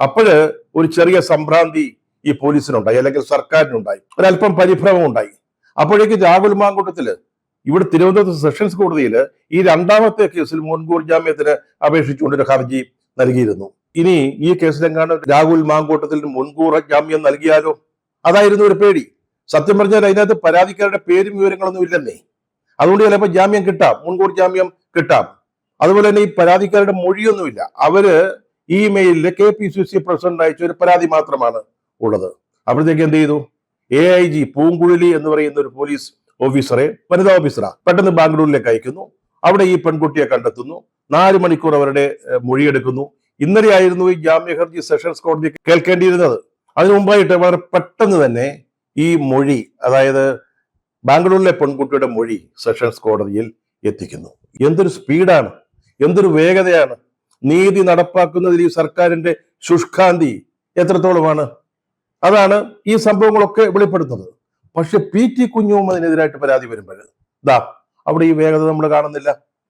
അപ്പോഴ് ഒരു ചെറിയ സംഭ്രാന്തി ഈ പോലീസിനുണ്ടായി, അല്ലെങ്കിൽ സർക്കാരിനുണ്ടായി, ഒരല്പം പരിഭ്രമം ഉണ്ടായി. അപ്പോഴേക്ക് രാഹുൽ മാങ്കൂട്ടത്തില് ഇവിടെ തിരുവനന്തപുരത്ത് സെഷൻസ് കോടതിയിൽ ഈ രണ്ടാമത്തെ കേസിൽ മുൻകൂർ ജാമ്യത്തിന് അപേക്ഷിച്ചുകൊണ്ടൊരു ഹർജി നൽകിയിരുന്നു. ഇനി ഈ കേസിലെങ്ങാണ്ട് രാഹുൽ മാങ്കൂട്ടത്തിൽ മുൻകൂർ ജാമ്യം നൽകിയാലോ? അതായിരുന്നു ഒരു പേടി. സത്യം പറഞ്ഞാൽ അതിനകത്ത് പരാതിക്കാരുടെ പേരും വിവരങ്ങളൊന്നും ഇല്ലെന്നേ. അതുകൊണ്ട് ചിലപ്പോൾ ജാമ്യം കിട്ടാം, മുൻകൂർ ജാമ്യം കിട്ടാം. അതുപോലെ തന്നെ ഈ പരാതിക്കാരുടെ മൊഴിയൊന്നുമില്ല. അവര് ഇമെയിലില് KPCC പ്രസിഡന്റ് അയച്ച ഒരു പരാതി മാത്രമാണ് ഉള്ളത്. അപ്പോഴത്തേക്ക് എന്ത് ചെയ്തു? AIG പൂങ്കുഴലി എന്ന് പറയുന്ന ഒരു പോലീസ് ഓഫീസറെ, വനിതാ ഓഫീസറാ, പെട്ടെന്ന് ബാംഗ്ലൂരിലേക്ക് അയക്കുന്നു. അവിടെ ഈ പെൺകുട്ടിയെ കണ്ടെത്തുന്നു. 4 മണിക്കൂർ അവരുടെ മൊഴിയെടുക്കുന്നു. ഇന്നലെയായിരുന്നു ഈ ജാമ്യ ഹർജി സെഷൻസ് കോടതി കേൾക്കേണ്ടിയിരുന്നത്. അതിനു മുമ്പായിട്ട് വളരെ പെട്ടെന്ന് തന്നെ ഈ മൊഴി, അതായത് ബാംഗ്ലൂരിലെ പെൺകുട്ടിയുടെ മൊഴി സെഷൻസ് കോടതിയിൽ എത്തിക്കുന്നു. എന്തൊരു സ്പീഡാണ്, എന്തൊരു വേഗതയാണ്! നീതി നടപ്പാക്കുന്നതിൽ ഈ സർക്കാരിന്റെ ശുഷ്കാന്തി എത്രത്തോളമാണ്! അതാണ് ഈ സംഭവങ്ങളൊക്കെ വെളിപ്പെടുത്തുന്നത്. പക്ഷെ PT കുഞ്ഞുമുഹമ്മദിനെതിരായിട്ട് പരാതി വരുമ്പോൾ അവിടെ ഈ വേഗത നമ്മൾ കാണുന്നില്ല.